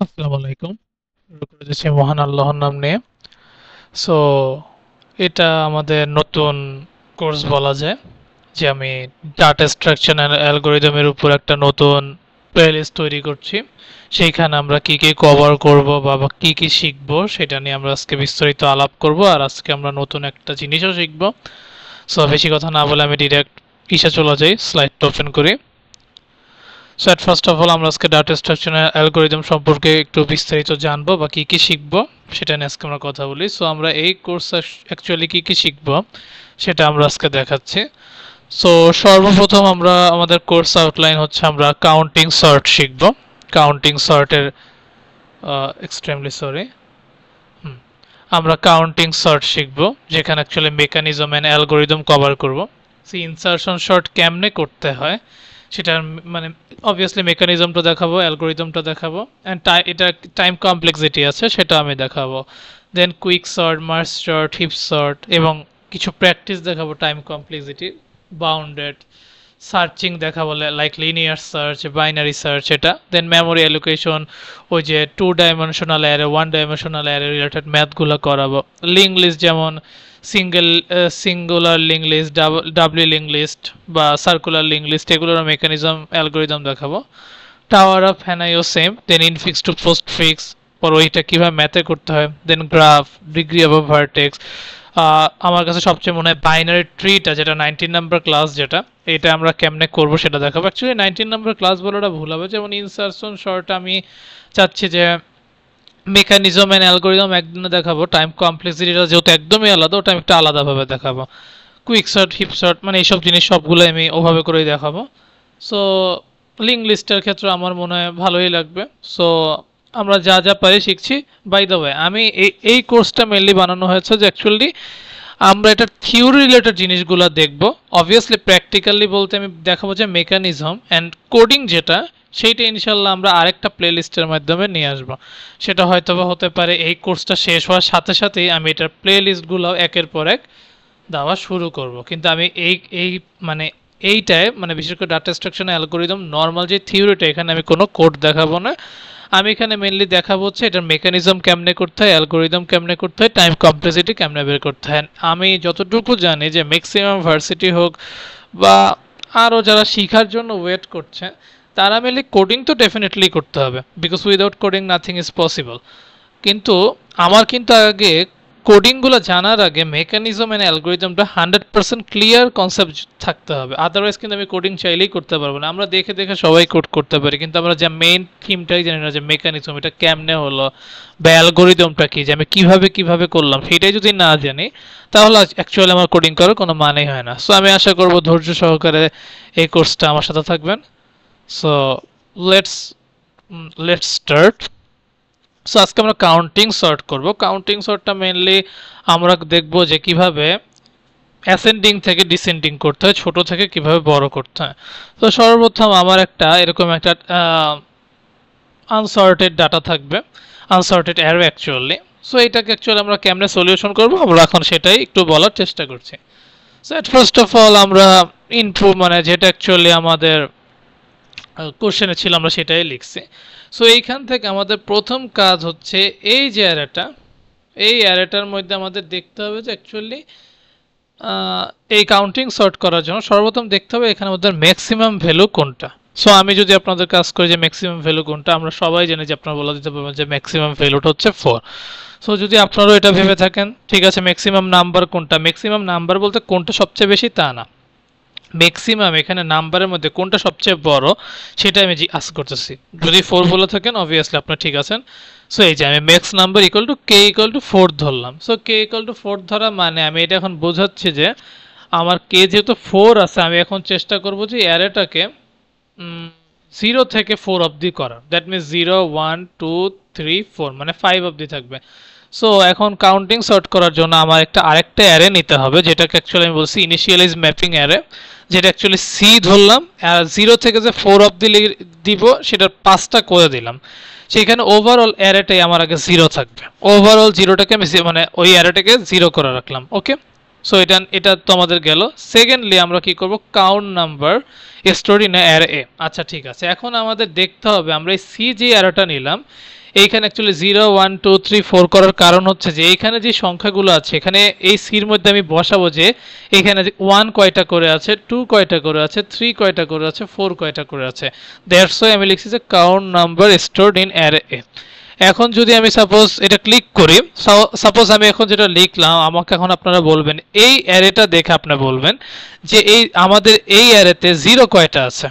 আসসালামু আলাইকুম। শুরু করে দিচ্ছি মহান আল্লাহর নাম নিয়ে। সো এটা আমাদের নতুন কোর্স বলা যায়, যে আমি ডাটা স্ট্রাকচার অ্যান্ড অ্যালগরিদমের উপর একটা নতুন প্লেলিস্ট তৈরি করছি। সেইখানে আমরা কি কি কভার করব বা কি কি শিখব সেটা নিয়ে আমরা আজকে বিস্তারিত আলাপ করব, আর আজকে আমরা নতুন একটা জিনিসও শিখব। সো বেশি কথা না বলে আমি ডিরেক্ট কিসে চলে যাই, স্লাইডটা ওপেন করি। So at first of all আমরা আজকে ডাটা স্ট্রাকচার অ্যালগরিদম সম্পর্কে একটু বিস্তারিত জানবো বা কি কি শিখবো সেটা নিয়ে আজকে আমরা কথা বলি। সো আমরা এই কোর্সে অ্যাকচুয়ালি কি কি শিখবো সেটা আমরা আজকে দেখাচ্ছি। সো সর্বপ্রথম আমরা আমাদের কোর্স আউটলাইন হচ্ছে আমরা কাউন্টিং সর্ট শিখবো। কাউন্টিং সর্টের এক্সট্রিমলি সরি, আমরা কাউন্টিং সর্ট শিখবো, যেখানে actually mechanism and algorithm cover করব। সি ইনসারশন সর্ট কেমনে করতে হয় সেটার মানে অবভিয়াসলি মেকানিজমটা দেখাবো, অ্যালগরিদমটা দেখাবো, অ্যান্ড এটা টাইম কমপ্লেক্সিটি আছে সেটা আমি দেখাবো। Then quick sort, merge sort, heap sort এবং কিছু প্র্যাকটিস দেখাবো টাইম কমপ্লেক্সিটি, বাউন্ডেড সার্চিং দেখাবো, like linear search, binary search এটা। দেন মেমোরি অ্যালোকেশন, ওই যে 2 dimensional array, 1 dimensional array related ম্যাথগুলো করাবো। লিঙ্ক লিস্ট যেমন single singular link list, doubly link list বা সার্কুলার লিঙ্ক লিস্ট, এগুলোর মেকানিজম অ্যালগোরিদম দেখাবো। টাওয়ার অফ হ্যানাইও same, then infix to postfix, পর ওইটা কীভাবে ম্যাথে করতে হয়। দেন গ্রাফ, ডিগ্রি অফ ভার্টেক্স। আমার কাছে সবচেয়ে মনে হয় বাইনারি ট্রিটা, যেটা 19 নাম্বার ক্লাস, যেটা এটা আমরা কেমনে করব সেটা দেখাবো। অ্যাকচুয়ালি 19 নাম্বার ক্লাস বলাটা ভুল হবে, যেমন ইনসারশন শর্ট আমি চাচ্ছি যে মেকানিজম অ্যান্ড অ্যালগোরিদম একদিনে দেখাবো, টাইম কমপ্লেক্সিটিটা যেহেতু একদমই আলাদা ওটা আমি একটু আলাদাভাবে দেখাবো। কুইক শর্ট, হিপ শর্ট, মানে এইসব জিনিস সবগুলো আমি ওভাবে করেই দেখাবো। সো লিঙ্ক লিস্টের ক্ষেত্রে আমার মনে হয় ভালোই লাগবে। সো আমরা যা যা পারি শিখছি। বাই দ্য ওয়ে, আমি এই কোর্সটা মেনলি বানানো হয়েছে যে অ্যাকচুয়ালি আমরা এটা থিওরি রিলেটেড জিনিসগুলো দেখব। অবভিয়াসলি প্র্যাকটিক্যালি বলতে আমি দেখাবো যে মেকানিজম অ্যান্ড কোডিং যেটা, সেইটা ইনশাল্লাহ আমরা আরেকটা প্লে লিস্টের মাধ্যমে নিয়ে আসবো। সেটা হয়তো বা হতে পারে এই কোর্সটা শেষ হওয়ার সাথে সাথেই আমি এটার প্লে লিস্টগুলো একের পর এক দেওয়া শুরু করব। কিন্তু আমি এই এই মানে এইটায় মানে বিশেষ করে ডাটা স্ট্রাকচার অ্যালগোরিদম নর্মাল যে থিওরিটা, এখানে আমি কোনো কোড দেখাবো না। আমি এখানে মেনলি দেখাবো হচ্ছে এটার মেকানিজম কেমনে করতে হয়, অ্যালগোরিদম কেমনে করতে হয়, টাইম কমপ্লেক্সিটি কেমনে বের করতে হয়। আমি যতটুকু জানি যে ম্যাক্সিমাম ভার্সিটি হোক বা আরও যারা শিখার জন্য ওয়েট করছে, তারা মেনলি কোডিং তো ডেফিনেটলি করতে হবে, because without coding nothing is possible. কিন্তু আমার কিন্তু আগে কোডিংগুলো জানার আগে মেকানিজম অ্যান্ড অ্যালগোরিদমটা 100% ক্লিয়ার কনসেপ্ট থাকতে হবে, আদারওয়াইজ কিন্তু আমি কোডিং চাইলেই করতে পারবো না। আমরা দেখে দেখে সবাই কোড করতে পারি, কিন্তু আমরা যে মেইন থিমটাই জানি না, যে মেকানিজম এটা কেমনে হলো বা অ্যালগোরিদমটা কি, যে আমি কিভাবে কিভাবে করলাম সেটাই যদি না জানি, তাহলে অ্যাকচুয়ালি আমার কোডিং করার কোনো মানেই হয় না। সো আমি আশা করবো ধৈর্য সহকারে এই কোর্সটা আমার সাথে থাকবেন। So let's let's start. So আজকে আমরা কাউন্টিং সর্ট করব। কাউন্টিং সর্টটা মেনলি আমরা দেখব যে কিভাবে অ্যাসেন্ডিং থেকে ডিসেন্ডিং করতে হয়, ছোট থেকে কিভাবে বড় করতে হয়। তো সর্বপ্রথম আমার একটা এরকম একটা আনসর্টেড ডাটা থাকবে, আনসর্টেড অ্যারে অ্যাকচুয়ালি। সো এটাকে অ্যাকচুয়ালি আমরা কেমনে সলিউশন করব আমরা এখন সেটাই একটু বলার চেষ্টা করছি। So at first of all আমরা ইনপুট মানে যেটা অ্যাকচুয়ালি আমাদের কোশ্চেনে ছিল আমরা সেটাই লিখছি। সো এইখান থেকে আমাদের প্রথম কাজ হচ্ছে এই যে অ্যারেটা, এই অ্যারেটার মধ্যে আমাদের দেখতে হবে যে অ্যাকচুয়ালি এই কাউন্টিং সর্ট করার জন্য সর্বপ্রথম দেখতে হবে এখানে আমাদের ম্যাক্সিমাম ভ্যালু কোনটা। সো আমি যদি আপনাদের কাজ করি যে ম্যাক্সিমাম ভ্যালু কোনটা, আমরা সবাই জানি যে আপনারা বলে দিতে পারবেন যে ম্যাক্সিমাম ভ্যালুটা হচ্ছে 4। সো যদি আপনারাও এটা ভেবে থাকেন, ঠিক আছে, ম্যাক্সিমাম নাম্বার কোনটা, ম্যাক্সিমাম নাম্বার বলতে কোনটা সবচেয়ে বেশি তা না, ম্যাক্সিমাম এখানে নাম্বারের মধ্যে কোনটা সবচেয়ে বড় সেটা আমি আশা করতেছি। যদি 4 বলে থাকেন অবভিয়াসলি আপনারা ঠিক আছেন। সো এই যে আমি max number equal to K equal to 4 ধরলাম। সো কে ইকুয়াল টু 4 ধরা মানে আমি এটা এখন বোঝাচ্ছি যে আমার কে যেহেতু 4 আছে, আমি এখন চেষ্টা করব যে অ্যারেটাকে 0 থেকে 4 অবধি করার। দ্যাট মিনস 0 1 2 3 4 মানে 5 অবধি থাকবে। সো এখন কাউন্টিং সর্ট করার জন্য আমার আরেকটা অ্যারে নিতে হবে, যেটাকে অ্যাকচুয়ালি আমি বলছি ইনিশিয়ালাইজ ম্যাপিং অ্যারে, যেটা অ্যাকচুয়ালি সি ধরলাম, আর 0 থেকে যে 4 অবধি দিব সেটার 5টা করে দিলাম। সেখানে ওভারঅল অ্যারেটাই আমার আগে 0 থাকবে। ওভারঅল 0টাকে আমি মানে ওই অ্যারেটাকে 0 করে রাখলাম। ওকে, সো এটা তো আমাদের গেল। সেকেন্ডলি আমরা কি করব, কাউন্ট নাম্বার স্টোরি না অ্যারে এ। আচ্ছা ঠিক আছে, এখন আমাদের দেখতে হবে আমরা এই সি যে অ্যারেটা নিলাম, এইখানে অ্যাকচুয়ালি 0 1 2 3 4 করার কারণ হচ্ছে যে এইখানে যে সংখ্যাগুলো আছে এখানে এই সির মধ্যে আমি বসাবো যে এখানে 1 কয়টা করে আছে, 2 কয়টা করে আছে, 3 কয়টা করে আছে, 4 কয়টা করে আছে। দ্যাটস ওয়াই আমি লিখছি যে count number stored in array এ। এখন যদি আমি সাপোজ এটা ক্লিক করি, সাপোজ আমি এখন যেটা লিখলাম, আমাকে এখন আপনারা বলবেন এই অ্যারেটা দেখে আপনি বলবেন যে এই আমাদের এই অ্যারেতে 0 কয়টা আছে,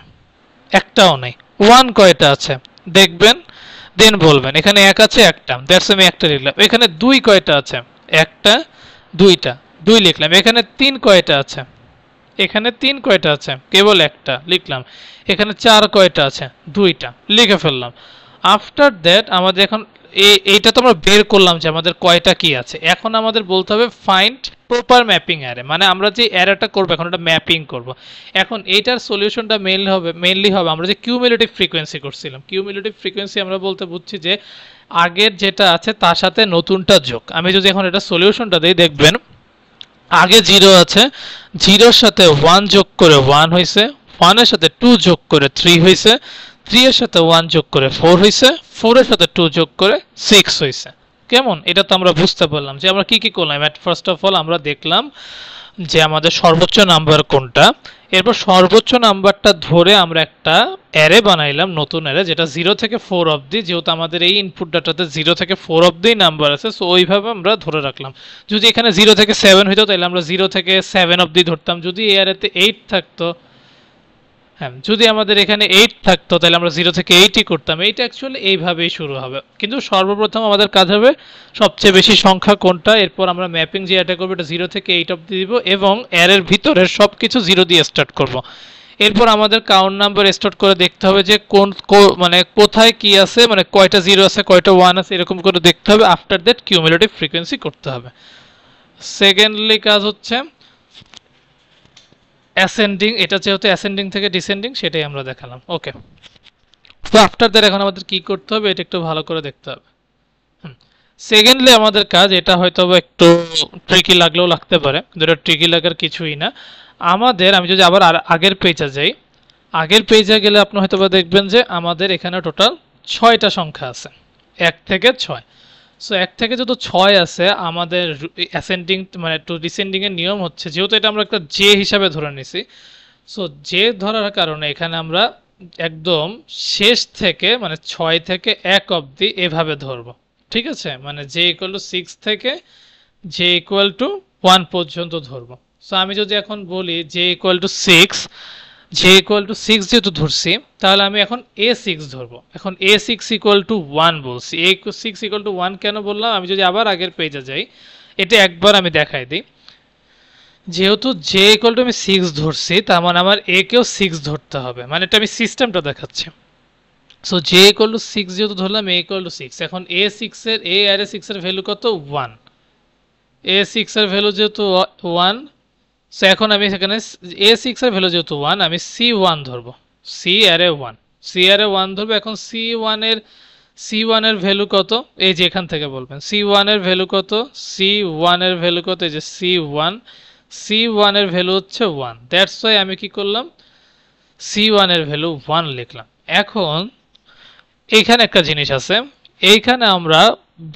একটাও নেই। 1 কয়টা আছে দেখবেন, দেন বলবেন। এখানে 1 আছে একটা, দ্যাটস আমি একটা লিখলাম। এখানে 2 কয়টা আছে, একটা, দুইটা, 2 লিখলাম। এখানে 3 কয়টা আছে, এখানে 3 কয়টা আছে, কেবল একটা লিখলাম। এখানে 4 কয়টা আছে, দুইটা লিখে ফেললাম। আফটার দ্যাট আমাদের এখন এইটা তো আমরা বের করলাম যে আমাদের কয়টা কি আছে। এখন আমাদের বলতে হবে ফাইন্ড প্রপার ম্যাপিং অ্যারে, মানে আমরা যে অ্যারেটা করব এখন এটা ম্যাপিং করব। এখন এইটার সলিউশনটা মেইনলি হবে আমরা যে কিউমুলেটিভ ফ্রিকোয়েন্সি করছিলাম। কিউমুলেটিভ ফ্রিকোয়েন্সি আমরা বলতে বুঝছি যে আগের যেটা আছে তার সাথে নতুনটা যোগ। আমি যদি এখন এটা সলিউশনটা দিই, দেখবেন আগে 0 আছে, 0 সাথে 1 যোগ করে 1 হয়েছে, 1 এর সাথে 2 যোগ করে 3 হয়েছে, 3 এর সাথে 1 যোগ করে 4 হয়েছে, 4 এর সাথে 2 যোগ করে 6 হয়েছে। কেমন, এটা তো আমরা বুঝতে পারলাম যে আমরা কি কি করলাম। এট ফার্স্ট অফ অল আমরা দেখলাম যে আমাদের সর্বোচ্চ নাম্বার কোনটা, এরপর সর্বোচ্চ নাম্বারটা ধরে আমরা একটা অ্যারে বানাইলাম, নতুন অ্যারে, যেটা 0 থেকে 4 অবধি, যেহেতু আমাদের এই ইনপুট ডাটাতে 0 থেকে 4 অবধি নাম্বার আছে, সো ওইভাবে আমরা ধরে রাখলাম। যদি এখানে 0 থেকে 7 হইতো তাহলে আমরা 0 থেকে 7 অবধি ধরতাম। যদি এই অ্যারেতে 8 থাকতো, হ্যাঁ, যদি আমাদের এখানে 8 থাকতো তাহলে আমরা 0 থেকে 8ই করতাম। এইটা অ্যাকচুয়ালি এইভাবেই শুরু হবে, কিন্তু সর্বপ্রথম আমাদের কাজ হবে সবচেয়ে বেশি সংখ্যা কোনটা, এরপর আমরা ম্যাপিং যে অ্যাটা করবো এটা 0 থেকে 8 অবধি দিব এবং অ্যারের ভিতরের সব কিছু 0 দিয়ে স্টার্ট করব। এরপর আমাদের কাউন্ট নাম্বার স্টার্ট করে দেখতে হবে যে মানে কোথায় কি আছে, মানে কয়টা 0 আছে কয়টা 1 আছে, এরকম করে দেখতে হবে। আফটার দ্যাট কিউমুলেটিভ ফ্রিকোয়েন্সি করতে হবে। সেকেন্ডলি কাজ হচ্ছে অ্যাসেন্ডিং, এটা যেহেতু অ্যাসেন্ডিং থেকে ডিসেন্ডিং সেটাই আমরা দেখালাম। ওকে, তো আফটার দ্যাট এখন আমাদের কি করতে হবে এটা একটু ভালো করে দেখতে হবে। সেকেন্ডলি আমাদের কাজ, এটা হয়তো একটু ট্রিকি লাগলেও লাগতে পারে, কিন্তু এটা ট্রিকি লাগার কিছুই না আমাদের। আমি যদি আবার আগের পেজে যাই, আগের পেজে গেলে আপনি হয়তো দেখবেন যে আমাদের এখানে টোটাল 6টা সংখ্যা আছে, 1 থেকে 6। সো 1 থেকে যত 6 আছে, আমাদের অ্যাসেন্ডিং মানে টু ডিসেন্ডিং এর নিয়ম হচ্ছে, যেহেতু এটা আমরা একটা জে হিসাবে ধরে নিছি, সো জে ধরার কারণে এখানে আমরা একদম শেষ থেকে মানে 6 থেকে 1 অবধি এভাবে ধরবো। ঠিক আছে, মানে জে ইকুয়াল টু 6 থেকে জে ইকুয়াল টু 1 পর্যন্ত ধরবো। সো আমি যদি এখন বলি J equal two 6, J equal two 6 যেহেতু ধরছি, তাহলে আমি এখন এ 6 ধরবো। এখন এ 6 ইকুয়াল টু 1 বলছি। এ 6 ইকুয়াল টু 1 কেন বললাম, আমি যদি আবার আগের পেজে যাই, এটা একবার আমি দেখাই দিই। যেহেতু জে ইকুয়াল টু আমি 6 ধরছি, তার মানে আমার এ কেও 6 ধরতে হবে, মানে এটা আমি সিস্টেমটা দেখাচ্ছি। সো জে ইকুয়াল টু 6 যেহেতু ধরলাম, এ ইকুয়াল টু 6। এখন এ 6 এর এ আরে 6 এর ভ্যালু কত, 1। এ 6 এর ভ্যালু যেহেতু 1, সো এখন আমি সেখানে এ 6 এর ভ্যালু যেহেতু 1, আমি সি 1 ধরবো। সি আরে 1, সি আরে 1 ধরবো। এখন সি 1 এর ভ্যালু কত, এই যে এখান থেকে বলবেন সি 1 এর ভ্যালু কত, সি 1 এর ভ্যালু কত, এই যে সি 1, সি 1 এর ভ্যালু হচ্ছে 1। দ্যাটস ওয়াই আমি কি করলাম, সি 1 এর ভ্যালু 1 লিখলাম। এখন এইখানে একটা জিনিস আছে, এইখানে আমরা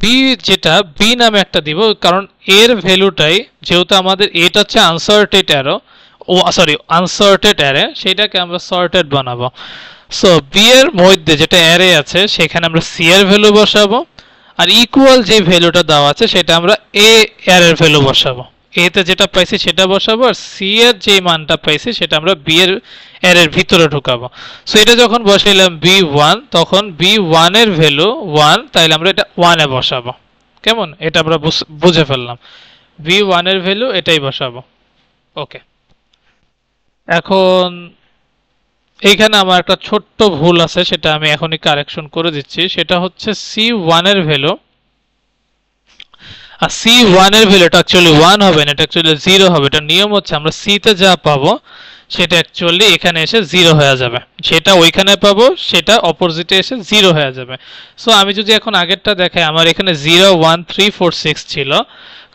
বি, যেটা বি নামে একটা দিব, কারণ এর ভ্যালুটাই, যেহেতু আমাদের এটা হচ্ছে আনসর্টেড অ্যারো, ও সরি আনসর্টেড অ্যারে, সেটাকে আমরা সর্টেড বানাবো। সো বি এর মধ্যে যেটা অ্যারে আছে সেখানে আমরা সি এর ভ্যালু বসাবো, আর ইকুয়াল যে ভ্যালুটা দেওয়া আছে সেটা আমরা এ অ্যারের ভ্যালু বসাবো। এ তে যেটা পাইছি সেটা বসাবো, আর সি এর যে মানটা পাইছি সেটা আমরা বি এর অ্যারের ভিতরে ঢুকাবো। সো এটা যখন বসাইলাম বি1, তখন বি1 এর ভ্যালু 1, তাইলে আমরা এটা 1 এ বসাবো। কেমন, এটা আমরা বুঝে ফেললাম, বি1 এর ভ্যালু এটাই বসাবো। ওকে, এখন এইখানে আমার একটা ছোট্ট ভুল আছে, সেটা আমি এখনই কারেকশন করে দিচ্ছি। সেটা হচ্ছে সি1 এর ভ্যালু, আর সি1 এর ভ্যালুটা অ্যাকচুয়ালি 1 হবে না, এটা অ্যাকচুয়ালি 0 হবে। এটা নিয়ম হচ্ছে আমরা সি তে যা পাবো সেটা অ্যাকচুয়ালি এখানে এসে 0 হয়ে যাবে, সেটা ওইখানে পাবো সেটা অপোজিটে এসে 0 হয়ে যাবে। সো আমি যদি এখন আগেরটা দেখাই, আমার এখানে 0 1 3 4 6 ছিল,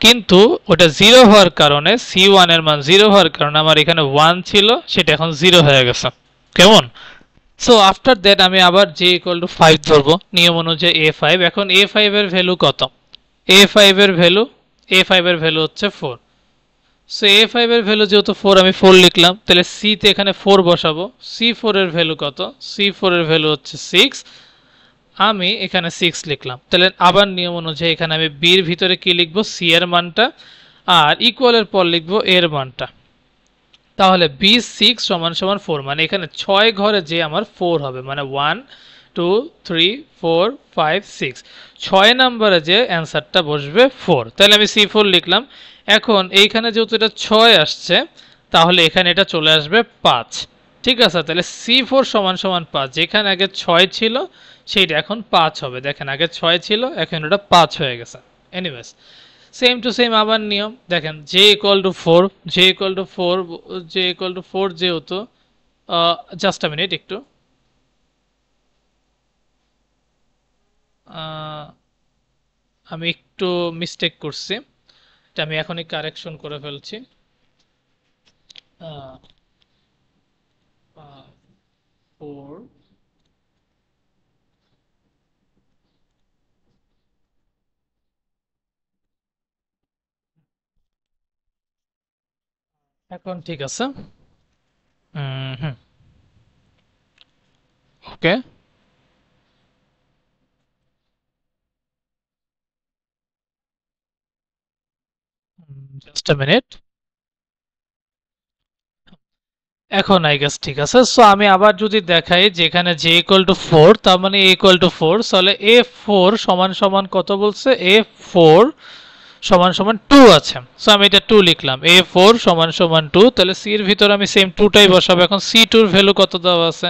কিন্তু ওটা 0 হওয়ার কারণে সি1 এর মান 0 হওয়ার কারণে আমার এখানে 1 ছিল, সেটা এখন 0 হয়ে গেছে। কেমন, সো আফটার দ্যাট আমি আবার j ইকুয়াল টু 5 ধরবো নিয়ম অনুযায়ী a5। এখন a5 এর ভ্যালু কত? a5 এর ভ্যালু হচ্ছে 4। সো a5 এর ভ্যালু যেহেতু 4, আমি 4 লিখলাম, তাহলে c তে এখানে 4 বসাবো। c4 এর ভ্যালু কত? c4 এর ভ্যালু হচ্ছে 6, আমি এখানে 6 লিখলাম। তাহলে আবার নিয়ম অনুযায়ী এখানে আমি b এর ভিতরে কি লিখবো? c এর মানটা, আর ইকুয়ালের পর লিখবো এর মানটা। তাহলে b6 সমান সমান 4, মানে এখানে 6 ঘরে যে আমার 4 হবে, মানে 1 2 3 4 5 6, 6 নম্বরে যে অ্যান্সারটা বসবে 4। তাহলে আমি c4 লিখলাম। এখন এইখানে যেহেতু এটা 6 আসছে, তাহলে এখানে এটা চলে আসবে 5। ঠিক আছে, তাহলে c4 সমান সমান 5, যেখানে আগে 6 ছিল সেইটা এখন 5 হবে। দেখেন আগে 6 ছিল, এখন এটা 5 হয়ে গেছে। এনিওয়েজ, সেম টু সেম আবার নিয়ম দেখেন, j ইকুয়াল টু 4, যেহেতু জাস্ট আ মিনিট, একটু আমি একটু মিস্টেক করছি, এটা আমি এখনই কারেকশন করে ফেলছি। 4, এখন ঠিক আছে। হুম, ওকে, জাস্ট আ মিনিট। এখন আই গেস ঠিক আছে। সো আমি আবার যদি দেখাই যে এখানে j ইকুয়াল টু 4, তার মানে a ইকুয়াল টু 4, তাহলে a4 সমান সমান কত বলছে? a4 সমান সমান 2 আছে। সো আমি এটা 2 লিখলাম, a4 সমান সমান 2। তাহলে c এর ভিতরে আমি সেম 2 টাই বসাবো। এখন c2 এর ভ্যালু কত দেওয়া আছে?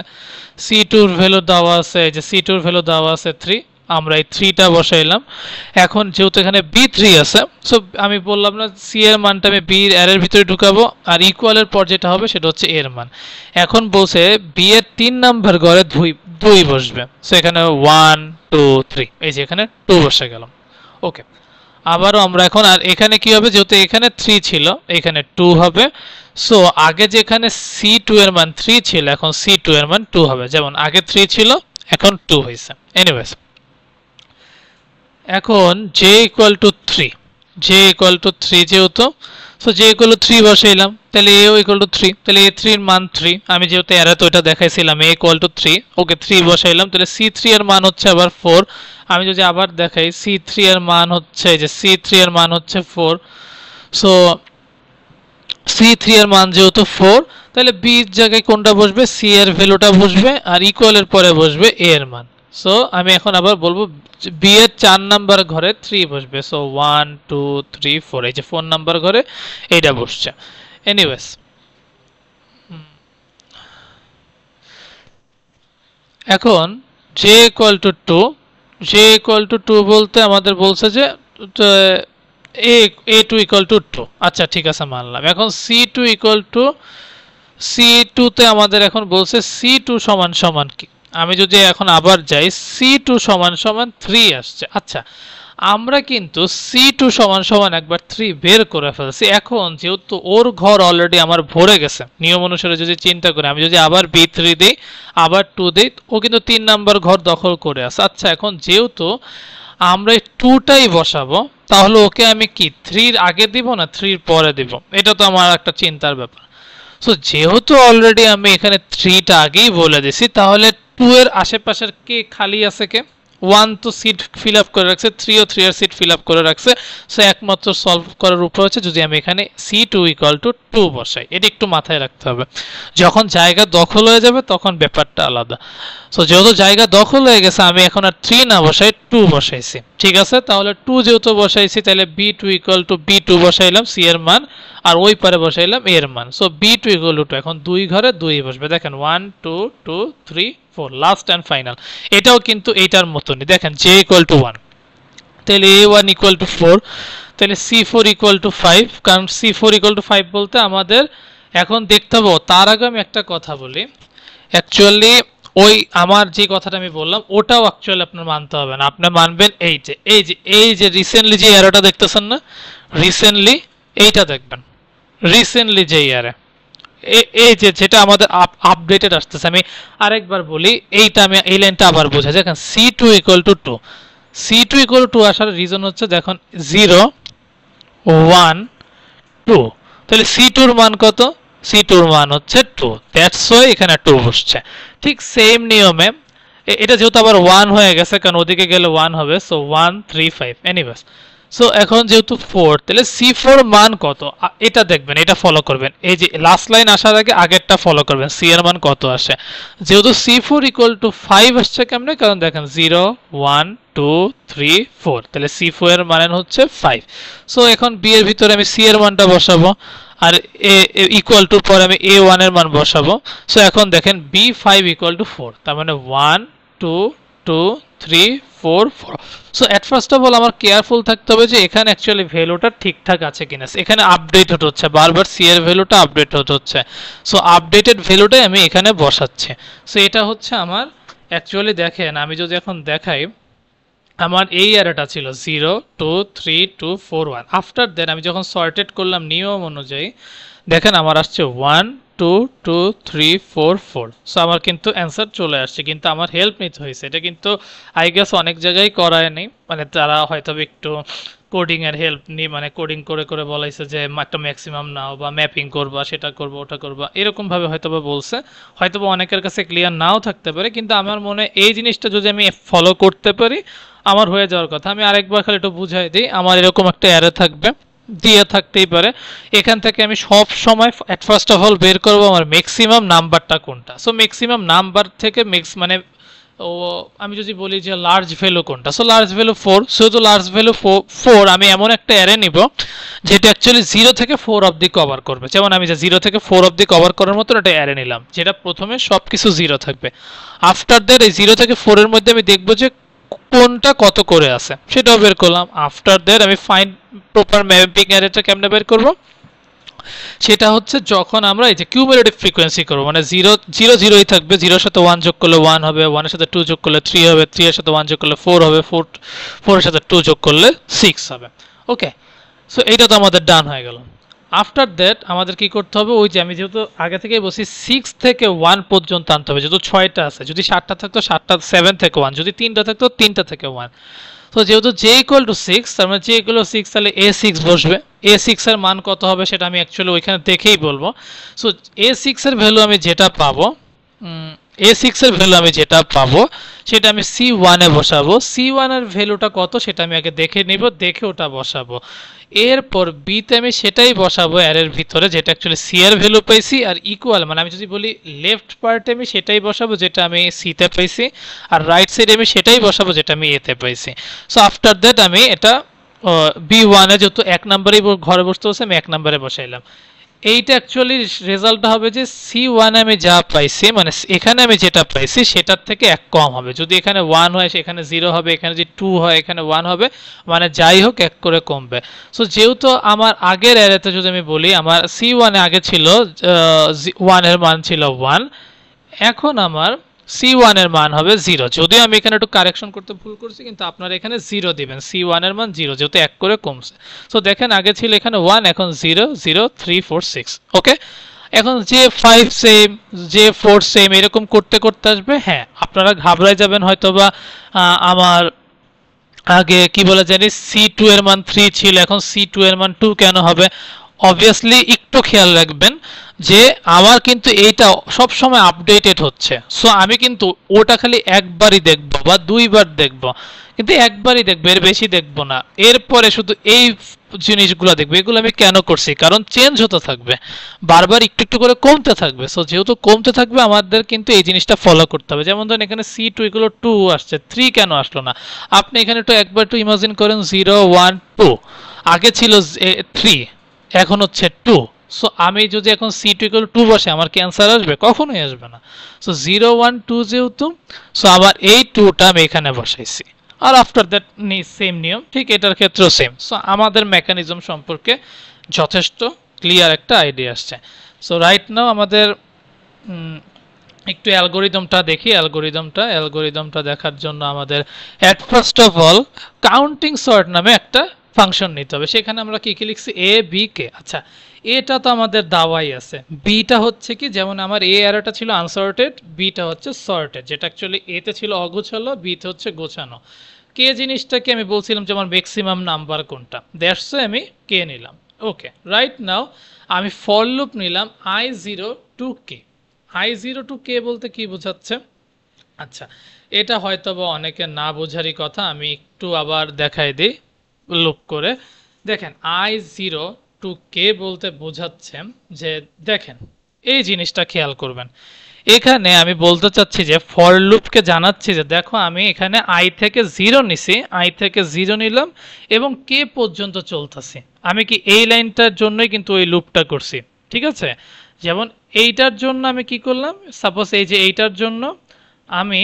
c2 এর ভ্যালু দেওয়া আছে, এই যে c2 এর ভ্যালু দেওয়া আছে 3, আমরা এই 3টা বসাইলাম। এখন যেহেতু এখানে b3 আছে, সো আমি বললাম না c এর মানটা আমি b এর অ্যারের ভিতরে ঢুকাবো, আর ইকুয়ালের পর যেটা হবে সেটা হচ্ছে a এর মান। এখন বলছে b এর 3 নাম্বার ঘরে 2 বসবে। সো এখানে 1 2 3, এই যে এখানে 2 বসে গেল। ওকে, আবারও আমরা এখন, আর এখানে কি হবে? যেহেতু এখানে 3 ছিল, এখানে 2 হবে। সো আগে যেখানে c2 এর মান 3 ছিল, এখন c2 এর মান 2 হবে। যেমন আগে 3 ছিল, এখন 2 হয়েছে। এনিওয়েজ, এখন j ইকুয়াল টু 3, যেহেতু, সো j ইকুয়াল টু 3 বসাইলাম, তাহলে a ইকুয়াল টু 3, তাহলে a3 এর মান 3, আমি যেহেতু এরা তো এটা দেখাইছিলাম a ইকুয়াল টু 3, ওকে 3 বসাইলাম। তাহলে c3 এর মান হচ্ছে আবার 4। আমি যদি আবার দেখাই, c3 এর মান হচ্ছে, যে c3 এর মান হচ্ছে 4। সো c3 এর মান যেহেতু 4, তাহলে b এর জায়গায় কোনটা বসবে? c এর ভ্যালুটা বসবে, আর ইকুয়ালের পরে বসবে a এর মান। সো আমি এখন আবার বলবো b এর 4 নাম্বার ঘরে 3 বসবে। সো 1 2 3 4, এই যে 4 নাম্বার ঘরে এইটা বসছে। এনিওয়েজ, এখন j ইকুয়াল টু 2, বলতে আমাদের বলছে যে a2 ইকুয়াল টু 2। আচ্ছা ঠিক আছে, মানলাম। এখন c2 ইকুয়াল টু, c2 তে আমাদের এখন বলছে c2 সমান সমান কি? আমি যদি এখন আবার যাই, c2 সমান সমান 3 আসছে। আচ্ছা, আমরা কিন্তু c2 সমান সমান একবার 3 বের করে ফেলছি। এখন যেহেতু ওর ঘর অলরেডি আমার ভরে গেছে, নিয়ম অনুসারে যদি চিন্তা করি, আমি যদি আবার b3 দিই, আবার 2 দিই, ও কিন্তু 3 নাম্বার ঘর দখল করে আছে। আচ্ছা, এখন যেহেতু আমরা এই 2টাই বসাবো, তাহলে ওকে আমি কি 3 এর আগে দিব না 3 এর পরে দিব? এটা তো আমার একটা চিন্তার ব্যাপার। সো যেহেতু অলরেডি আমি এখানে 3টা আগেই বলে দিছি, তাহলে 2 এর আশেপাশের কে খালি আছে? কে 1 তো সিট ফিল আপ করে রাখছে, 3 ও 3 এর সিট ফিল আপ করে রাখছে। সো একমাত্র সলভ করার উপায় হচ্ছে যদি আমি এখানে c2 ইকুয়াল টু 2 বসাই। এটা একটু মাথায় রাখতে হবে, যখন জায়গা দখল হয়ে যাবে তখন ব্যাপারটা আলাদা। সো যেহেতু জায়গা দখল হয়ে গেছে, আমি এখন আর 3 না বসাই 2 বসাইছি। ঠিক আছে, তাহলে 2 যেহেতু বসাইছি, তাহলে b2 equal to b2 বসাইলাম c এর মান, আর ওই পারে বসাইলাম a এর মান। সো b2 ইকুয়াল টু 2, এখন 2 ঘরে 2 বসবে। দেখেন 1 2 2 3 4, লাস্ট এন্ড ফাইনাল। এটাও কিন্তু এইটার মতনই। দেখেন j ইকুয়াল টু 1, তাহলে a1 ইকুয়াল টু 4, তাহলে c4 ইকুয়াল টু 5। কারণ c4 ইকুয়াল টু 5 বলতে আমাদের এখন দেখতে হবে। তার আগে আমি একটা কথা বলি, অ্যাকচুয়ালি ওই আমার যে কথাটা আমি বললাম, ওটাও অ্যাকচুয়ালি আপনার মানতে হবে না। আপনি মানবেন এই যে রিসেন্টলি যে এরোটা দেখতেছেন না, রিসেন্টলি এইটা দেখবেন, রিসেন্টলি যে ইয়ারে এই যে যেটা আমাদের আপডেটেড আসতেছে, আমি আরেকবার বলি, এইটা আমি এই লাইনটা আবার বোঝাই। দেখেন C2 equal to 2, C2 equal to আসার রিজন হচ্ছে দেখুন 0 1 2, তাহলে C2 এর মান কত? C2 এর মান হচ্ছে 2, দ্যাটস ওয়াই এখানে 2 বসছে। ঠিক সেম নিয়মে এটা যেহেতু আবার 1 হয়ে গেছে, কারণ ওদিকে গেলে 1 হবে, সো 1 3 5 এনিওয়েজ। সো এখন যেহেতু 4, তাহলে C4 মান কত এটা দেখবেন, এটা ফলো করবেন। এই যে লাস্ট লাইন আসার আগে আগেরটা ফলো করবেন, C এর মান কত আসে। যেহেতু C4 ইকুয়াল টু 5 আসছে কেমনে, কারণ দেখেন 0 1 2 3 4, তাহলে C4 এর মান হচ্ছে 5। সো এখন B এর ভিতরে আমি C এর মানটা বসাবো, আর এ ইকুয়াল টু পরে আমি A1 এর মান বসাবো। সো এখন দেখেন B5 ইকুয়াল টু 4, তার মানে 1 2 2 3 4 4। So at first of all আমার কেয়ারফুল থাকতে হবে যে এখানে অ্যাকচুয়ালি ভ্যালুটা ঠিকঠাক আছে কিনা। এখানে আপডেট হচ্ছে বারবার, সি এর ভ্যালুটা আপডেট হচ্ছে। সো আপডেটেড ভ্যালুটাই আমি এখানে বসাচ্ছি। সো এটা হচ্ছে আমার অ্যাকচুয়ালি, দেখেন আমি যদি এখন দেখাই, আমার এই অ্যারেটা ছিল 0 2 3 2 4 1। আফটার দেন আমি যখন সর্টেড করলাম নিয়ম অনুযায়ী, দেখেন আমার আসছে 1 2 2 3 4 4। সো আমার কিন্তু অ্যান্সার চলে আসছে, কিন্তু আমার হেল্প নিতে হয়েছে। এটা কিন্তু আই গেস অনেক জায়গায় করায় নেই, মানে তারা হয়তো একটু কোডিং এর হেল্প নিয়ে, মানে কোডিং করে করে বলাইছে যে একটা ম্যাক্সিমাম নাও বা ম্যাপিং করবা, সেটা করবা ওটা করবা, এরকম ভাবে হয়তোবা বলছে। হয়তোবা অনেকের কাছে ক্লিয়ার নাও থাকতে পারে, কিন্তু আমার মনে এই জিনিসটা যদি আমি ফলো করতে পারি আমার হয়ে যাওয়ার কথা। আমি আরেকবার খালি একটু বুঝাই দিই, আমার এরকম একটা অ্যারে থাকবে, দিয়ে থাকতেই পারে। এখান থেকে আমি সব সময় এট ফার্স্ট অফ অল বের করব আমার ম্যাক্সিমাম নাম্বারটা কোনটা। সো ম্যাক্সিমাম নাম্বার থেকে মানে ও আমি যদি বলি যে লার্জ ভ্যালু কোনটা, সো লার্জ ভ্যালু 4, শুধু লার্জ ভ্যালু 4 আমি এমন একটা অ্যারে নিব যেটা অ্যাকচুয়ালি 0 থেকে 4 অবধি কভার করবে। যেমন আমি যে 0 থেকে 4 অবধি কভার করার মতো একটা অ্যারে নিলাম, যেটা প্রথমে সবকিছু 0 থাকবে। আফটার দ্যাট এই 0 থেকে 4 এর মধ্যে আমি দেখব যে কোনটা কত করে আছে, সেটাও বের করলাম। আফটার দ্যাট আমি ফাইন্ড প্রপার ম্যাপিং অ্যারেটা কেমনে বের করব, সেটা হচ্ছে যখন আমরা এই যে কিউমুলেটিভ ফ্রিকোয়েন্সি করব, মানে 0 0 0ই থাকবে, 0 এর সাথে 1 যোগ করলে 1 হবে, 1 এর সাথে 2 যোগ করলে 3 হবে, 3 এর সাথে 1 যোগ করলে 4 হবে, 4 এর সাথে 2 যোগ করলে 6 হবে। ওকে, সো এইটা তো আমাদের ডান হয়ে গেল। আফটার দ্যাট আমাদের কি করতে হবে, ওই যে আমি যেহেতু আগে থেকেই বলছি 6 থেকে 1 পর্যন্ত আনতে হবে। যেহেতু 6টা আছে, যদি 7টা থাকতো 7টা, 7 থেকে 1, যদি 3টা থাকতো 3টা থেকে 1। তো যেহেতু j ইকুয়াল টু 6, তার মানে j ইকুয়াল টু 6, তাহলে a6 বসবে। a6 এর মান কত হবে সেটা আমি অ্যাকচুয়ালি ওইখানে দেখেই বলবো। সো a6 এর ভ্যালু আমি যেটা পাবো, a6 এর ভ্যালু আমি যেটা পাবো সেটা আমি c1 এ বসাবো। c1 এর ভ্যালুটা কত সেটা আমি আগে দেখে নিব, দেখে ওটা বসাবো। এরপর b তে আমি সেটাই বসাবো অ্যারের ভিতরে, যেটা অ্যাকচুয়ালি c এর ভ্যালু পাইছি, আর ইকুয়াল মানে আমি যদি বলি লেফট পার্টে আমি সেটাই বসাবো যেটা আমি c তে পাইছি, আর রাইট সাইডে আমি সেটাই বসাবো যেটা আমি a তে পাইছি। সো আফটার দ্যাট আমি এটা b1 এ যেহেতু 1 নম্বরেই ঘরে বসতে হচ্ছে, আমি 1 নম্বরে বসাইলাম। এইটা অ্যাকচুয়ালি রেজাল্টটা হবে যে c1 আমি যা পাইছি, মানে এখানে আমি যেটা পাইছি সেটার থেকে 1 কম হবে। যদি এখানে 1 হয় সেখানে 0 হবে, এখানে যদি 2 হয় এখানে 1 হবে, মানে যাই হোক 1 করে কমবে। সো যেহেতু আমার আগের অ্যারেতে যদি আমি বলি আমার c1 এ আগে ছিল 1 এর মান ছিল 1, এখন আমার c1 এর মান হবে 0। যদিও আমি এখানে একটু কারেকশন করতে ভুল করছি, কিন্তু আপনারা এখানে 0 দিবেন, c1 এর মান 0 যেহেতু 1 করে কমছে। সো দেখেন আগে ছিল এখানে 1, এখন 0 0 3 4 6। ওকে, এখন j5 সেম, j4 সেম, এরকম করতে করতে আসবে। হ্যাঁ, আপনারা ঘাবড়ায় যাবেন হয়তোবা, আমার আগে কি বলে জানি c2 এর মান 3 ছিল, এখন c2 এর মান 2 কেন হবে। অবভিয়াসলি একটু খেয়াল রাখবেন যে আমার কিন্তু এইটা সব সময় আপডেটেড হচ্ছে। সো আমি কিন্তু ওটা খালি একবারই দেখব বা দুইবার দেখব, কিন্তু একবারই দেখবো, এর বেশি দেখবো না। এরপরে শুধু এই জিনিসগুলো দেখবো। এগুলো আমি কেন করছি, কারণ চেঞ্জ হতে থাকবে, বারবার একটু একটু করে কমতে থাকবে। সো যেহেতু কমতে থাকবে আমাদের কিন্তু এই জিনিসটা ফলো করতে হবে। যেমন ধরুন এখানে c2 এগুলো 2 আসছে, 3 কেন আসলো না। আপনি এখানে একটু একবার একটু ইমাজিন করেন 0 1 2, আগে ছিল 3, এখন হচ্ছে 2। সো আমি যদি এখন c2 2 বসে আমার কি অ্যান্সার আসবে? কখনোই আসবে না। সো 0 1 2 যেহেতু, সো আবার এই 2টা আমি এখানে বসাইছি, আর আফটার দ্যাট সেম নিয়ম, ঠিক এটার ক্ষেত্রেও সেম। সো আমাদের মেকানিজম সম্পর্কে যথেষ্ট ক্লিয়ার একটা আইডিয়া আসছে। সো রাইট নাও আমাদের একটু অ্যালগোরিদমটা দেখি। অ্যালগোরিদমটা দেখার জন্য আমাদের at first of all counting sort নামে একটা ফাংশন নিতে হবে। সেখানে আমরা কি কি লিখছি, এ বি কে। আচ্ছা, এটা তো আমাদের দাওয়াই আছে। বিটা হচ্ছে কি, যেমন আমার এ অ্যারেটা ছিল আনসর্টেড, বিটা হচ্ছে সর্টেড, যেটা অ্যাকচুয়ালি এতে ছিল অগোছালো, বিতে হচ্ছে গোছানো। কে জিনিসটাকে আমি বলছিলাম যে আমার ম্যাক্সিমাম নাম্বার কোনটা, দ্যাটস আমি কে নিলাম। ওকে, রাইট নাও আমি ফর লুপ নিলাম i0 টু কে। i0 টু কে বলতে কি বোঝাচ্ছে? আচ্ছা, এটা হয়তো বা অনেকে না বোঝারই কথা, আমি একটু আবার দেখাই দিই লুপ করে। দেখেন i0 টু কে বলতে বোঝাচ্ছে যে, দেখেন এই জিনিসটা খেয়াল করবেন, এখানে আমি বলতে চাচ্ছি যে ফর লুপকে জানাচ্ছি যে দেখো আমি এখানে i থেকে 0 নিছি, i থেকে 0 নিলাম এবং কে পর্যন্ত চলতেছি। আমি কি এই লাইনটার জন্যই কিন্তু ওই লুপটা করছি, ঠিক আছে? যেমন এইটার জন্য আমি কি করলাম, সাপোজ এই যে এইটার জন্য আমি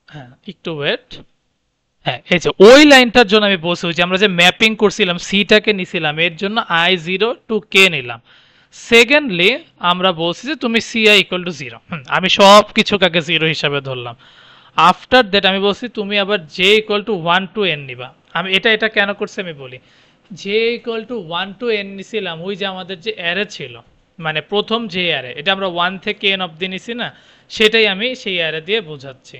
হ্যাঁ একটু ওয়েট, হ্যাঁ এই যে ওই লাইনটার জন্য আমি বলছি, ওই যে আমরা যে ম্যাপিং করছিলাম সিটাকে নিছিলাম, এর জন্য i0 টু কে নিলাম। সেকেন্ডলি আমরা বলছি যে তুমি ci ইকুয়াল টু 0, আমি সব কিছুকে 0 হিসাবে ধরলাম। আফটার দ্যাট আমি বলছি তুমি আবার j equal to 1 to n নিবা। আমি এটা কেন করছি আমি বলি, j equal to 1 to n নিছিলাম, ওই যে আমাদের যে অ্যারে ছিল, মানে প্রথম যে অ্যারে, এটা আমরা 1 থেকে n অবধি নিছি না, সেটাই আমি সেই অ্যারে দিয়ে বোঝাচ্ছি।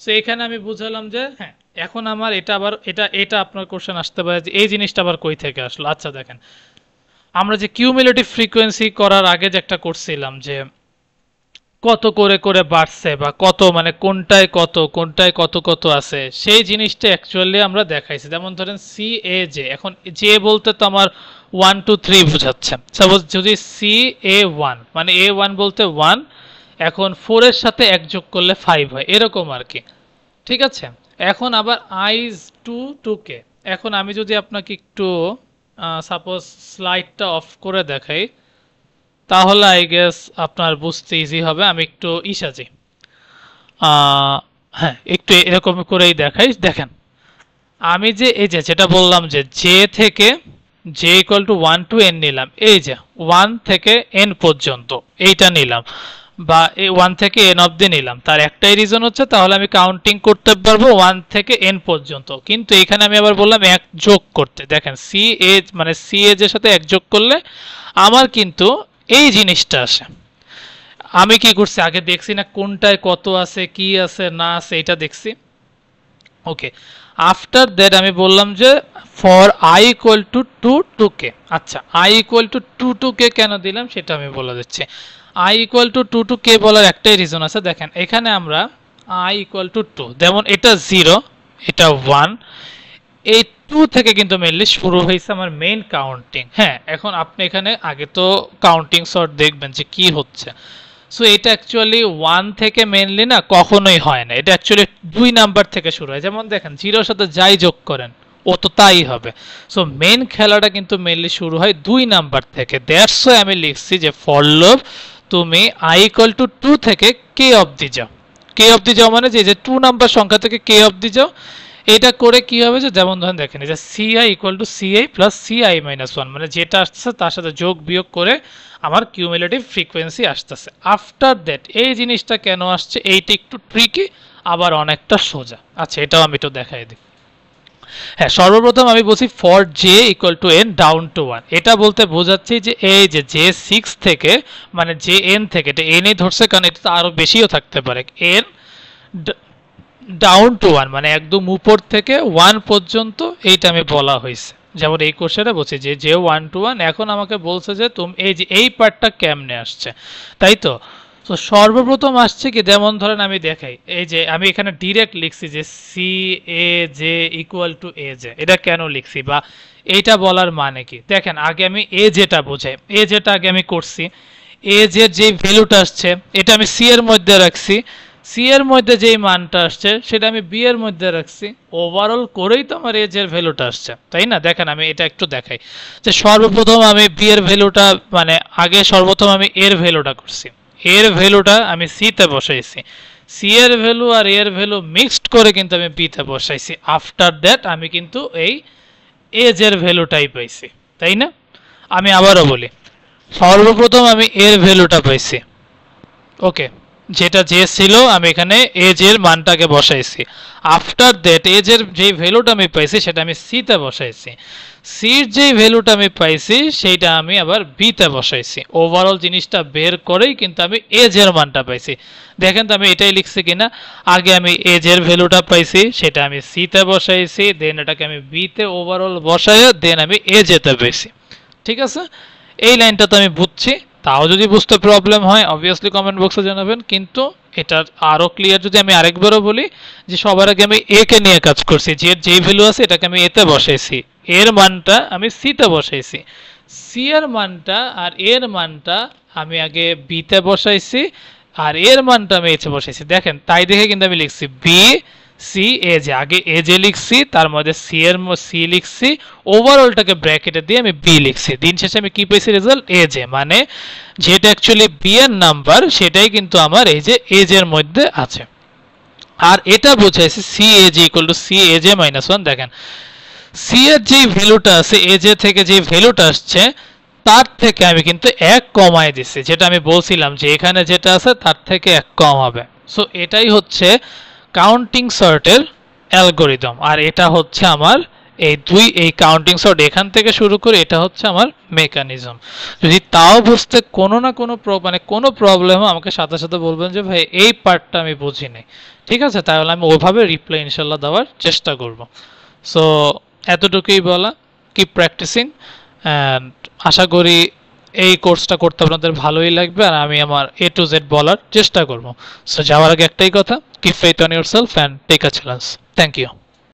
সো এখানে আমি বুঝালাম যে হ্যাঁ, এখন আমার এটা আবার এটা আপনার কোশ্চেন আসতে পারে যে এই জিনিসটা আবার কই থেকে আসলো। আচ্ছা দেখেন, আমরা যে কিউমুলেটিভ ফ্রিকোয়েন্সি করার আগে যে একটা করছিলাম যে কত করে করে বাড়ছে বা কত, মানে কোনটায় কত কোনটায় কত কত আছে, সেই জিনিসটা অ্যাকচুয়ালি আমরা দেখাইছি। যেমন ধরেন সি এ জে, এখন জে বলতে তো আমার 1 2 3 বোঝাচ্ছে। সাপোজ যদি সি এ 1 মানে এ 1 বলতে 1, এখন 4 এর সাথে 1 যোগ করলে 5 হয়, এরকম আর কি, ঠিক আছে? এখন আবার i2 টু কে, এখন আমি যদি আপনাকে একটু সাপোজ স্লাইডটা অফ করে দেখাই, তাহলে আই গেস আপনার বুঝতে ইজি হবে। আমি একটু সাজি, হ্যাঁ একটু এরকম করেই দেখাই। দেখেন আমি যে এই যে যেটা বললাম যে জে থেকে J equal to 1 to n নিলাম, এই যে 1 থেকে n পর্যন্ত এইটা নিলাম, বা এই 1 থেকে n অবধি নিলাম, তার একটাই রিজন হচ্ছে তাহলে আমি কাউন্টিং করতে পারবো 1 থেকে n পর্যন্ত। কিন্তু এখানে আমি আবার বললাম এক যোগ করতে, দেখেন সি এ মানে সি এজ এর সাথে এক যোগ করলে আমার কিন্তু এই জিনিসটা আসে। আমি কি করছি, আগে দেখছি না কোনটায় কত আছে কি আছে না আছে, এটা দেখছি। ওকে, আফটার দ্যাট আমি বললাম যে for i equal to 2 to k. আচ্ছা, i equal to 2 to k কেন দিলাম সেটা আমি বলে দিচ্ছি। i equal to 2 to k বলার একটাই রিজন আছে। দেখেন এখানে আমরা i ইকুয়াল টু 2, যেমন এটা 0 এটা 1, এই 2 থেকে কিন্তু মেনলি শুরু হয়েছে আমার মেইন কাউন্টিং। হ্যাঁ, এখন আপনি এখানে আগে তো কাউন্টিং সর্ট দেখবেন যে কি হচ্ছে। সো এটা অ্যাকচুয়ালি 1 থেকে মেনলি না কখনোই হয় না, এটা অ্যাকচুয়ালি 2 নাম্বার থেকে শুরু হয়। যেমন দেখেন 0 এর সাথে যাই যোগ করেন ও তো তাই হবে। সো মেইন খেলাটা কিন্তু মেনলি শুরু হয় 2 নাম্বার থেকে। দ্যাটস ওয়াই আমি লিখছি যে ফর লুপ তুমি i ইকুয়াল টু 2 থেকে k অবধি যাও। k অবধি যাও মানে যে 2 নাম্বার সংখ্যা থেকে k অবধি যাও। এটা করে কি হবে যে, যেমন ধরেন দেখেন এই যে ci equal to ci plus ci minus 1, মানে যেটা আসছে তার সাথে যোগ বিয়োগ করে আমার কিউমুলেটিভ ফ্রিকোয়েন্সি আসতেছে। আফটার দ্যাট এই জিনিসটা কেন আসছে, এইটা একটু ট্রিকি আবার অনেকটা সোজা। আচ্ছা, এটাও আমি একটু দেখাই দিই। হ্যাঁ, সর্বপ্রথম আমি বলছি for J equal two N down to 1, এটা বলতে বোঝাচ্ছি যে এই যে জে 6 থেকে মানে জে এন থেকে, এটা এন এই ধরছে কারণ এটা তো আরো বেশিও থাকতে পারে, এন ডাউন টু 1 মানে একদম উপর থেকে 1 পর্যন্ত, এইটা আমি বলা হয়েছে। যেমন এই কোশ্চেনে বলছি যে যে 1 টু 1, এখন আমাকে বলছে যে তুমি এই যে এই পার্টটা কেমনে আসছে, তাই তো? তো সর্বপ্রথম আসছে কি, যেমন ধরেন আমি দেখাই, এই যে আমি এখানে ডিরেক্ট লিখছি যে C A J equal to A J. এটা কেন লিখছি বা এইটা বলার মানে কি, দেখেন আগে আমি এ যেটা বোঝাই, এ যেটা আগে আমি করছি, এ যে ভ্যালুটা আসছে এটা আমি সি এর মধ্যে রাখছি, সি এর মধ্যে যেই মানটা আসছে সেটা আমি বি এর মধ্যে রাখছি, ওভারঅল করেই তো আমার এজ এর ভ্যালুটা আসছে, তাই না? দেখেন আমি এটা একটু দেখাই যে সর্বপ্রথম আমি বি এর ভ্যালুটা মানে আগে সর্বপ্রথম আমি এর ভ্যালুটা করছি, এর ভ্যালুটা আমি সি তে বসাইছি, সি এর ভ্যালু আর এর ভ্যালু মিক্সড করে কিন্তু আমি বি তে বসাইছি। আফটার দ্যাট আমি কিন্তু এই এজ এর ভ্যালুটাই পাইছি, তাই না? আমি আবারও বলি, সর্বপ্রথম আমি এর ভ্যালুটা পাইছি, ওকে, যেটা যে ছিল আমি এখানে এজ এর মানটাকে বসাইছি। আফটার দ্যাট এজ এর যে ভ্যালুটা আমি পাইছি সেটা আমি সি তে বসাইছি, সির যে ভ্যালুটা আমি পাইছি সেইটা আমি আবার বিতে বসাইছি, ওভারঅল জিনিসটা বের করেই কিন্তু আমি এজ এর মানটা পাইছি। দেখেন তো আমি এটাই লিখছি কিনা, আগে আমি এজ এর ভ্যালুটা পাইছি সেটা আমি সিতে বসাইছি, দেন এটাকে আমি বিতে ওভারঅল বসাই, দেন আমি এজ এতে পেয়েছি। ঠিক আছে, এই লাইনটা তো আমি বুঝছি। তাও যদি বুঝতে প্রবলেম হয় অবভিয়াসলি কমেন্ট বক্সে জানাবেন, কিন্তু এটা আরো ক্লিয়ার যদি আমি আরেকবারও বলি যে সবার আগে আমি এ কে নিয়ে কাজ করছি, যে যেই ভ্যালু আছে এটাকে আমি এতে বসাইছি, এর মানটা আমি সিতে বসাইছি, সি এর মানটা আর এর মানটা আমি আগে বিতে বসাইছি, আর এর মানটা আমি এতে বসাইছি। দেখেন তাই দেখে কিন্তু আমি লিখছি বি সি এ জে, আগে এ জে লিখছি, তার মধ্যে সি এর সি লিখছি, ওভারঅলটাকে ব্র্যাকেটে দিয়ে আমি বি লিখছি, দিন শেষে আমি কি পেয়েছি রেজাল্ট এ জে, মানে যেটা অ্যাকচুয়ালি বি এর নাম্বার সেটাই কিন্তু আমার এই যে এজ এর মধ্যে আছে। আর এটা বোঝাইছে c A J equal to c A j minus one. দেখেন সি এর যে ভ্যালুটা আছে এ জে থেকে যে ভ্যালুটা আসছে তার থেকে আমি কিন্তু এক কমায় দিচ্ছি, যেটা আমি বলছিলাম যে এখানে যেটা আছে তার থেকে এক কম হবে। সো এটাই হচ্ছে কাউন্টিং সর্টের অ্যালগোরিদম, আর এটা হচ্ছে আমার এই কাউন্টিং সর্ট এখান থেকে শুরু করে এটা হচ্ছে আমার মেকানিজম। যদি তাও বুঝতে কোনো না কোনো মানে কোনো প্রবলেম আমাকে সাথে সাথে বলবেন যে ভাই এই পার্টটা আমি বুঝিনি, ঠিক আছে, তাহলে আমি ওভাবে রিপ্লাই ইনশাল্লাহ দেওয়ার চেষ্টা করব। সো এতটুকুই বলা, কিপ প্র্যাকটিসিং, অ্যান্ড আশা করি এই কোর্সটা করতে আপনাদের ভালোই লাগবে, আর আমি আমার এ টু জেড বলার চেষ্টা করব। সো যাওয়ার আগে একটাই কথা, keep faith on yourself and take a challenge. Thank you.